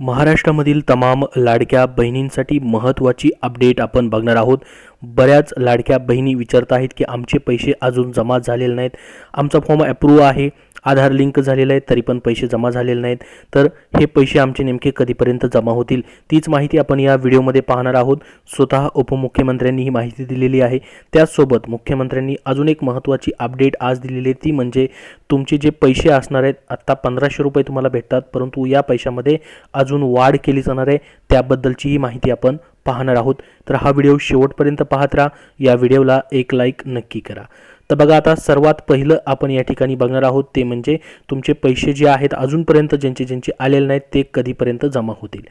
महाराष्ट्रामधील तमाम लाडक्या बहिणींसाठी महत्त्वाची अपडेट आपण बघणार आहोत। बऱ्याच लाडक्या बहिणी विचारत आहेत की आमचे पैसे अजून जमा झालेले नाहीत, आमचा फॉर्म अप्रूव्ह आहे, आधार लिंक झालेला आहे, तरी पण पैसे जमा झालेले नाहीत, तर हे पैसे आमचे नेमके कधीपर्यंत जमा होतील तीच माहिती आपण या व्हिडिओमध्ये पाहणार आहोत। स्वतः उपमुख्यमंत्र्यांनी ही माहिती दिलेली आहे। त्याचसोबत मुख्यमंत्र्यांनी अजून एक महत्त्वाची अपडेट आज दिलेली आहे, ती म्हणजे तुमचे जे पैसे असणार आहेत, आता 1500 रुपये तुम्हाला भेटतात, परंतु या पैशामध्ये अजून वाढ केली जाणार आहे, त्याबद्दलची ही माहिती आपण पाहणार आहोत। तर हा व्हिडिओ शेवटपर्यंत पाहत राहा, या व्हिडिओला एक लाईक नक्की करा। तर बघा, आता सर्वात पहिलं आपण या ठिकाणी बघणार आहोत ते म्हणजे तुमचे पैसे जे आहेत अजूनपर्यंत ज्यांचे आलेले नाहीत ते कधीपर्यंत जमा होतील।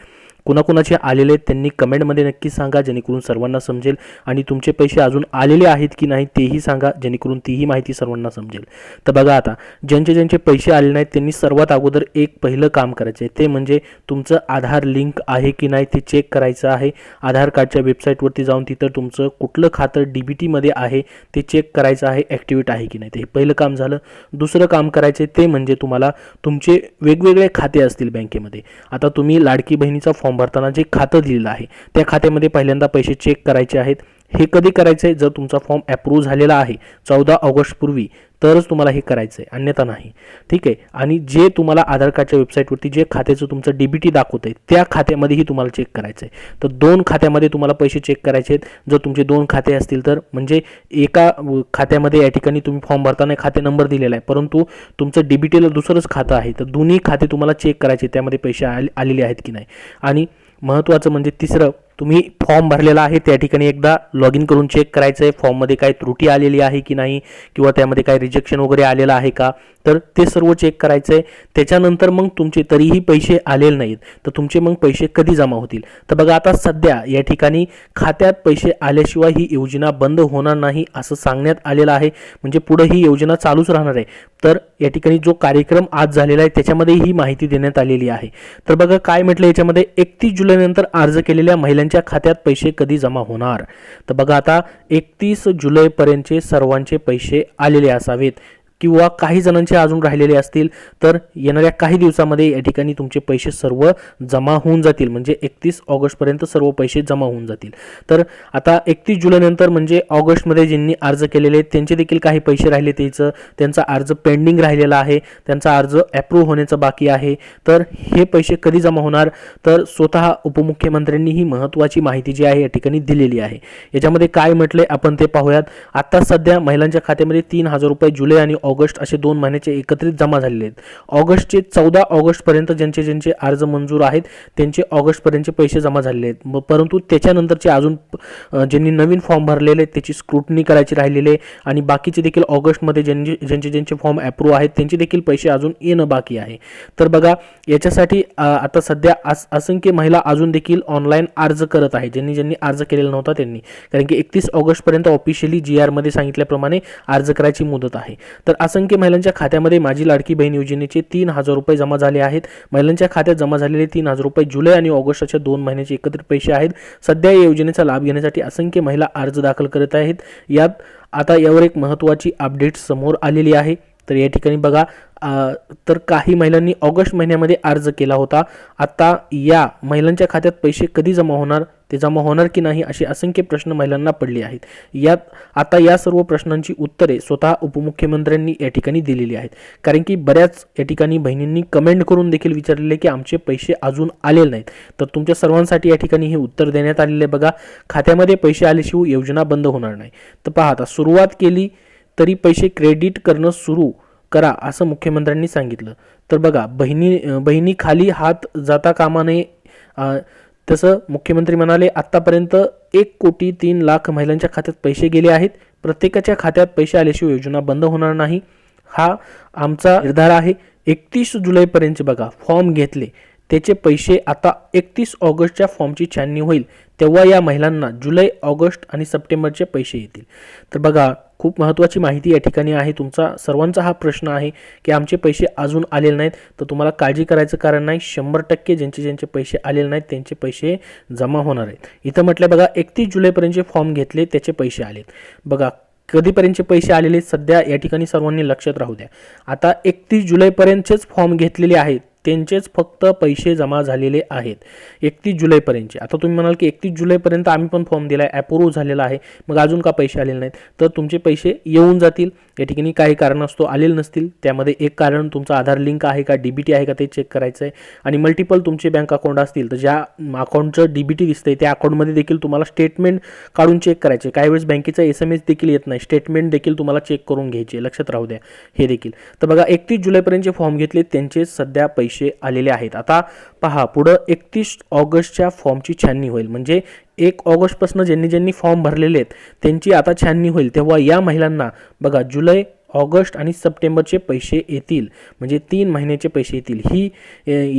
कुणाकुणाचे आलेले आहेत त्यांनी कमेंटमध्ये नक्की सांगा, जेणेकरून सर्वांना समजेल, आणि तुमचे पैसे अजून आलेले आहेत की नाही तेही सांगा, जेणेकरून तीही माहिती सर्वांना समजेल। तर बघा, आता ज्यांचे पैसे आले नाहीत त्यांनी सर्वात अगोदर एक पहिलं काम करायचं आहे, ते म्हणजे तुमचं आधार लिंक आहे की नाही ते चेक करायचं आहे। आधार कार्डच्या वेबसाईटवरती जाऊन तिथं तुमचं कुठलं खातं DBTमध्ये आहे ते चेक करायचं आहे, ॲक्टिवेट आहे की नाही, ते पहिलं काम झालं। दुसरं काम करायचं ते म्हणजे तुम्हाला तुमचे वेगवेगळे खाते असतील बँकेमध्ये। आता तुम्ही लाडकी बहिणीचा फॉर्म भरताना जे खातं दिलेलं आहे त्या खात्यामध्ये पहिल्यांदा पैसे चेक करायचे आहेत। हे कधी करायचे? जर तुमचा फॉर्म अप्रूव्ह झालेला आहे 14 ऑगस्ट पूर्वी तरच तुम्हाला हे करायचं आहे, अन्यथा नाही, ठीक आहे। आणि जे तुम्हाला आधार कार्डच्या वेबसाईटवरती जे खात्याचं तुमचं DBT दाखवतंय त्या खात्यामध्येही तुम्हाला चेक करायचं आहे। तर 2 खात्यामध्ये तुम्हाला पैसे चेक करायचे आहेत। जर तुमचे 2 खाते असतील तर म्हणजे एका खात्यामध्ये या ठिकाणी तुम्ही फॉर्म भरताना खाते नंबर दिलेला आहे, परंतु तुमचं DBTला दुसरंच खातं आहे, तर दोन्ही खाते तुम्हाला चेक करायचे, त्यामध्ये पैसे आलेले आहेत की नाही। आणि महत्त्वाचं म्हणजे तिसरं, तुम्ही फॉर्म भरलेला आहे त्या ठिकाणी एकदा लॉग इन करून चेक करायचं आहे, फॉर्ममध्ये काही त्रुटी आलेली आहे की नाही, किंवा त्यामध्ये काही रिजेक्शन वगैरे आलेलं आहे का, तर ते सर्व चेक करायचं आहे। त्याच्यानंतर मग तुमचे तरीही पैसे आलेले नाहीत तर तुमचे मग पैसे कधी जमा होतील? तर बघा, आता सध्या या ठिकाणी खात्यात पैसे आल्याशिवाय ही योजना बंद होणार नाही असं सांगण्यात आलेलं आहे, म्हणजे पुढे ही योजना चालूच राहणार आहे। तर या ठिकाणी जो कार्यक्रम आज झालेला आहे त्याच्यामध्ये ही माहिती देण्यात आलेली आहे। तर बघा काय म्हटलं याच्यामध्ये, 31 जुलैनंतर अर्ज केलेल्या महिलांच्या खात्यात पैसे कधी जमा होणार? तर बघा, आता 31 जुलैपर्यंतचे सर्वांचे पैसे आलेले असावेत, किंवा काही जणांचे अजून राहिलेले असतील तर येणाऱ्या काही दिवसामध्ये या ठिकाणी तुमचे पैसे सर्व जमा होऊन जातील, म्हणजे 31 ऑगस्टपर्यंत सर्व पैसे जमा होऊन जातील। तर आता 31 जुलैनंतर म्हणजे ऑगस्टमध्ये ज्यांनी अर्ज केलेले आहेत त्यांचे देखील काही पैसे राहिले, त्यांचा अर्ज पेंडिंग राहिलेला आहे, त्यांचा अर्ज अप्रूव्ह होण्याचा बाकी आहे। तर हे पैसे कधी जमा होणार? तर स्वतः उपमुख्यमंत्र्यांनी ही महत्त्वाची माहिती जी आहे या ठिकाणी दिलेली आहे। याच्यामध्ये काय म्हटलंय आपण ते पाहूयात। आता सध्या महिलांच्या खात्यामध्ये 3000 रुपये जुलै आणि ऑगस्ट असे 2 महिन्याचे एकत्रित जमा झालेले आहेत। ऑगस्टचे 14 ऑगस्टपर्यंत ज्यांचे अर्ज मंजूर आहेत त्यांचे ऑगस्टपर्यंतचे पैसे जमा झालेले आहेत, परंतु त्याच्यानंतरचे अजून ज्यांनी नवीन फॉर्म भरलेले आहेत त्याची स्क्रुटनी करायची राहिलेली आहे, आणि बाकीचे देखील ऑगस्टमध्ये ज्यांचे फॉर्म अप्रूव्ह आहेत त्यांचे देखील पैसे अजून येणं बाकी आहे। तर बघा, याच्यासाठी आता सध्या असंख्य महिला अजून देखील ऑनलाईन अर्ज करत आहेत, ज्यांनी अर्ज केलेला नव्हता त्यांनी, कारण की 31 ऑगस्टपर्यंत ऑफिशियली GR मध्ये सांगितल्याप्रमाणे अर्ज करायची मुदत आहे। तर असंख्य महिलांच्या खात्यामध्ये माझी लाडकी बहीण योजनेचे 3000 रुपये जमा झाले आहेत। महिलांच्या खात्यात जमा झालेले 3000 रुपये जुलै आणि ऑगस्ट अशा 2 महिन्याचे एकत्रित पैसे आहेत। सध्या या योजनेचा लाभ घेण्यासाठी असंख्य महिला अर्ज दाखल करत आहेत। आता यावर एक महत्त्वाची अपडेट समोर आलेली आहे। तर या ठिकाणी बघा, तर काही महिलांनी ऑगस्ट महिन्यामध्ये अर्ज केला होता, आता या महिलांच्या खात्यात पैसे कधी जमा होणार, ते जमा होणार की नाही असे असंख्य प्रश्न महिलांना पडले आहेत। आता या सर्व प्रश्नांची उत्तरे स्वतः उपमुख्यमंत्र्यांनी या ठिकाणी दिलेली आहेत, कारण की बऱ्याच या ठिकाणी बहिणींनी कमेंट करून देखील विचारलेले की आमचे पैसे अजून आलेले नाहीत। तर तुमच्या सर्वांसाठी या ठिकाणी हे उत्तर देण्यात आलेले बघा, खात्यामध्ये पैसे आल्याशिवाय योजना बंद होणार नाही। तर पहा, आता सुरुवात केली तरी पैसे क्रेडिट करणं सुरू करा असं मुख्यमंत्र्यांनी सांगितलं। तर बघा, बहिणी खाली हात जाता कामा नये, तसं मुख्यमंत्री म्हणाले आतापर्यंत 1,03,00,000 महिलांच्या खात्यात पैसे गेले आहेत, प्रत्येकाच्या खात्यात पैसे आल्याशिवाय योजना बंद होणार नाही, हा आमचा निर्धार आहे। 31 जुलैपर्यंत बघा फॉर्म घेतले त्याचे पैसे, आता 31 ऑगस्टच्या फॉर्मची छाननी होईल तेव्हा या महिलांना जुलै, ऑगस्ट आणि सप्टेंबरचे पैसे येतील। तर बघा, खूप महत्त्वाची माहिती या ठिकाणी आहे। तुमचा सर्वांचा हा प्रश्न आहे की आमचे पैसे अजून आलेले नाहीत, तर तुम्हाला काळजी करायचं कारण नाही, 100% ज्यांचे पैसे आलेले नाहीत त्यांचे पैसे जमा होणार आहेत। इथं म्हटलं बघा, 31 जुलैपर्यंतचे फॉर्म घेतले त्याचे पैसे आलेत। बघा कधीपर्यंतचे पैसे आलेले सध्या या ठिकाणी सर्वांनी लक्षात राहू द्या। आता 31 जुलैपर्यंतचेच फॉर्म घेतलेले आहेत त्यांचेच फक्त पैसे जमा झालेले आहेत 31 जुलैपर्यंतचे. आता तुम्ही म्हणाल की 31 जुलैपर्यंत आम्ही पण फॉर्म दिला आहे, अप्रूव्ह झालेला आहे, मग अजून का पैसे आलेले नाहीत? तर तुमचे पैसे येऊन जातील. या ठिकाणी काही कारणास्तव आलेले नसतील. त्यामध्ये एक कारण तुमचं आधार लिंक आहे का, DBT आहे का ते चेक करायचं आहे. आणि मल्टिपल तुमचे बँक अकाउंट असतील तर ज्या अकाउंटचं DBT दिसतंय त्या अकाउंटमध्ये देखील तुम्हाला स्टेटमेंट काढून चेक करायचे. काही वेळेस बँकेचा SMS देखील येत नाही, स्टेटमेंट देखील तुम्हाला चेक करून घ्यायचे, लक्षात राहू द्या हे देखील. तर बघा 31 जुलैपर्यंतचे फॉर्म घेतले त्यांचे सध्या पैसे आलेले आहेत. आता पहा पुढं 31 ऑगस्टच्या फॉर्मची छाननी होईल. म्हणजे 1 ऑगस्टपासून ज्यांनी फॉर्म भरलेले आहेत त्यांची आता छाननी होईल. तेव्हा या महिलांना बघा जुलै, ऑगस्ट आणि सप्टेंबरचे पैसे येतील, म्हणजे 3 महिन्याचे पैसे येतील. ही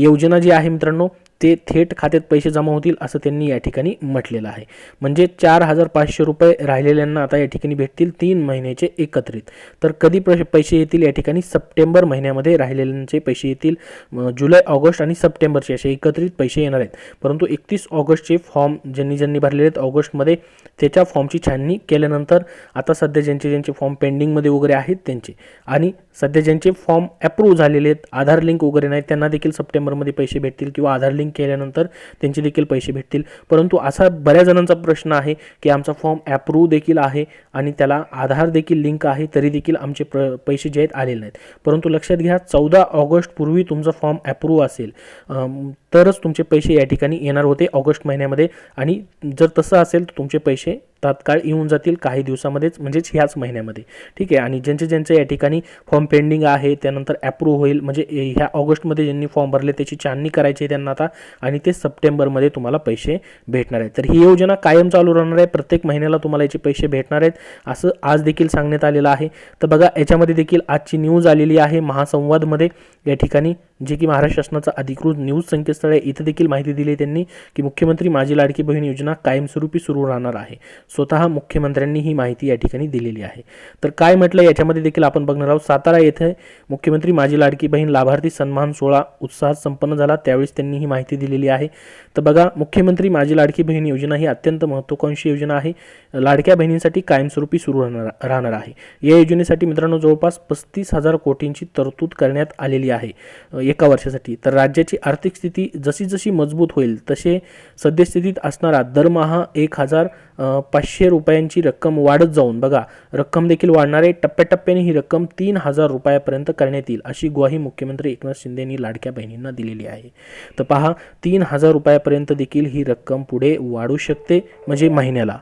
योजना जी आहे मित्रांनो ते थेट खात्यात पैसे जमा होतील असं त्यांनी या ठिकाणी म्हटलेलं आहे. म्हणजे 4,500 रुपये राहिलेल्यांना आता या ठिकाणी भेटतील 3 महिन्याचे एकत्रित. तर कधी पैसे येतील या ठिकाणी? सप्टेंबर महिन्यामध्ये राहिलेल्यांचे पैसे येतील. जुलै, ऑगस्ट आणि सप्टेंबरचे असे एकत्रित पैसे येणार आहेत. परंतु 31 ऑगस्टचे फॉर्म ज्यांनी भरलेले आहेत ऑगस्टमध्ये त्याच्या फॉर्मची छाननी केल्यानंतर आता सध्या ज्यांचे फॉर्म पेंडिंगमध्ये वगैरे आहेत त्यांचे, आणि सध्या ज्यांचे फॉर्म अप्रूव्ह झालेले आहेत, आधार लिंक वगैरे नाही, त्यांना देखील सप्टेंबरमध्ये पैसे भेटतील किंवा आधार लिंक केल्यानंतर त्यांचे देखील पैसे भेटतील. परंतु असा बऱ्याच जणांचा प्रश्न आहे की आमचा फॉर्म अप्रूव्ह देखील आहे आणि त्याला आधार देखील लिंक आहे, तरी देखील आमचे पैसे जे आहेत आलेले नाहीत. परंतु लक्षात घ्या 14 ऑगस्ट पूर्वी तुमचा फॉर्म अप्रूव्ह असेल तरच तुमचे पैसे या ठिकाणी येणार होते ऑगस्ट महिन्यामध्ये. आणि जर तसं असेल तर तुमचे पैसे तात्काळ येऊन जातील काही दिवसामध्येच, म्हणजेच ह्याच महिन्यामध्ये. ठीक आहे. आणि ज्यांचे या ठिकाणी फॉर्म पेंडिंग आहे त्यानंतर अप्रूव्ह होईल, म्हणजे ह्या ऑगस्टमध्ये ज्यांनी फॉर्म भरले त्याची छाननी करायची आहे त्यांना आता, आणि ते सप्टेंबरमध्ये तुम्हाला पैसे भेटणार आहेत. तर ही योजना कायम चालू राहणार आहे, प्रत्येक महिन्याला तुम्हाला याचे पैसे भेटणार आहेत असं आज देखील सांगण्यात आलेलं आहे. तर बघा याच्यामध्ये देखील आजची न्यूज आलेली आहे महासंवादमध्ये या ठिकाणी, जे की महाराष्ट्र शासनाचा अधिकृत न्यूज संकेतस्थळ आहे. इथं देखील माहिती दिली आहे त्यांनी की मुख्यमंत्री माझी लाडकी बहीण योजना कायमस्वरूपी सुरू राहणार आहे. स्वतः मुख्यमंत्र्यांनी ही माहिती या ठिकाणी दिलेली आहे. तर काय म्हटलं याच्यामध्ये देखील आपण बघणार आहोत. सातारा येथे मुख्यमंत्री माझी लाडकी बहीण लाभार्थी सन्मान सोहळा उत्साहात संपन्न झाला, त्यावेळेस त्यांनी ही माहिती दिलेली आहे. तर बघा मुख्यमंत्री माझी लाडकी बहीण योजना ही अत्यंत महत्त्वाकांक्षी योजना आहे, लाडक्या बहिणींसाठी कायमस्वरूपी सुरू राहणार आहे. या योजनेसाठी मित्रांनो जवळपास 35,000 कोटींची तरतूद करण्यात आलेली आहे एका वर्षासाठी. तर राज्याची आर्थिक स्थिती जशी मजबूत होईल तसे सद्यस्थितीत असणारा दरमहा 1,500 रुपयांची रक्कम वाढत जाऊन बघा रक्कम देखील वाढणार आहे. टप्प्याटप्प्याने ही रक्कम 3,000 रुपयापर्यंत करण्यात येईल अशी ग्वाही मुख्यमंत्री एकनाथ शिंदे यांनी लाडक्या बहिणींना दिलेली आहे. तर पहा 3,000 रुपयापर्यंत देखील ही रक्कम पुढे वाढू शकते, म्हणजे महिन्याला.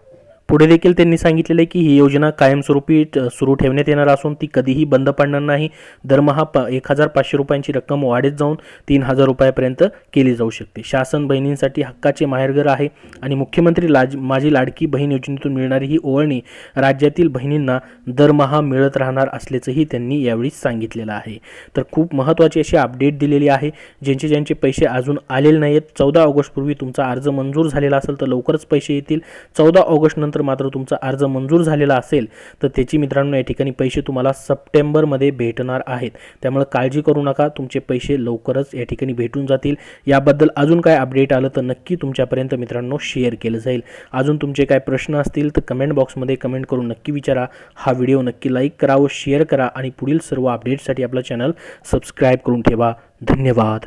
पुढे देखील त्यांनी सांगितलेलं आहे की ही योजना कायमस्वरूपी सुरू ठेवण्यात येणार असून ती कधीही बंद पडणार नाही. दरमहा 1,500 रुपयांची रक्कम वाढत जाऊन 3,000 रुपयापर्यंत केली जाऊ शकते. शासन बहिणींसाठी हक्काचे माहेरघर आहे आणि मुख्यमंत्री माझी लाडकी बहीण योजनेतून मिळणारी ही ओवाळणी राज्यातील बहिणींना दरमहा मिळत राहणार असल्याचंही त्यांनी यावेळी सांगितलेलं आहे. तर खूप महत्त्वाची अशी अपडेट दिलेली आहे. ज्यांचे पैसे अजून आलेले नाहीत, 14 ऑगस्टपूर्वी तुमचा अर्ज मंजूर झालेला असेल तर लवकरच पैसे येतील. 14 ऑगस्ट नंतर मात्र तुमचा अर्ज मंजूर झालेला असेल तर त्याची मित्रांनो या ठिकाणी पैसे तुम्हाला सप्टेंबरमध्ये भेटणार आहेत. त्यामुळे काळजी करू नका, तुमचे पैसे लवकरच या ठिकाणी भेटून जातील. याबद्दल अजून काय अपडेट आलं तर नक्की तुमच्यापर्यंत मित्रांनो शेअर केलं जाईल. अजून तुमचे काय प्रश्न असतील तर कमेंट बॉक्समध्ये कमेंट करून नक्की विचारा. हा व्हिडिओ नक्की लाईक करा व शेअर करा आणि पुढील सर्व अपडेट्ससाठी आपला चॅनल सबस्क्राईब करून ठेवा. धन्यवाद.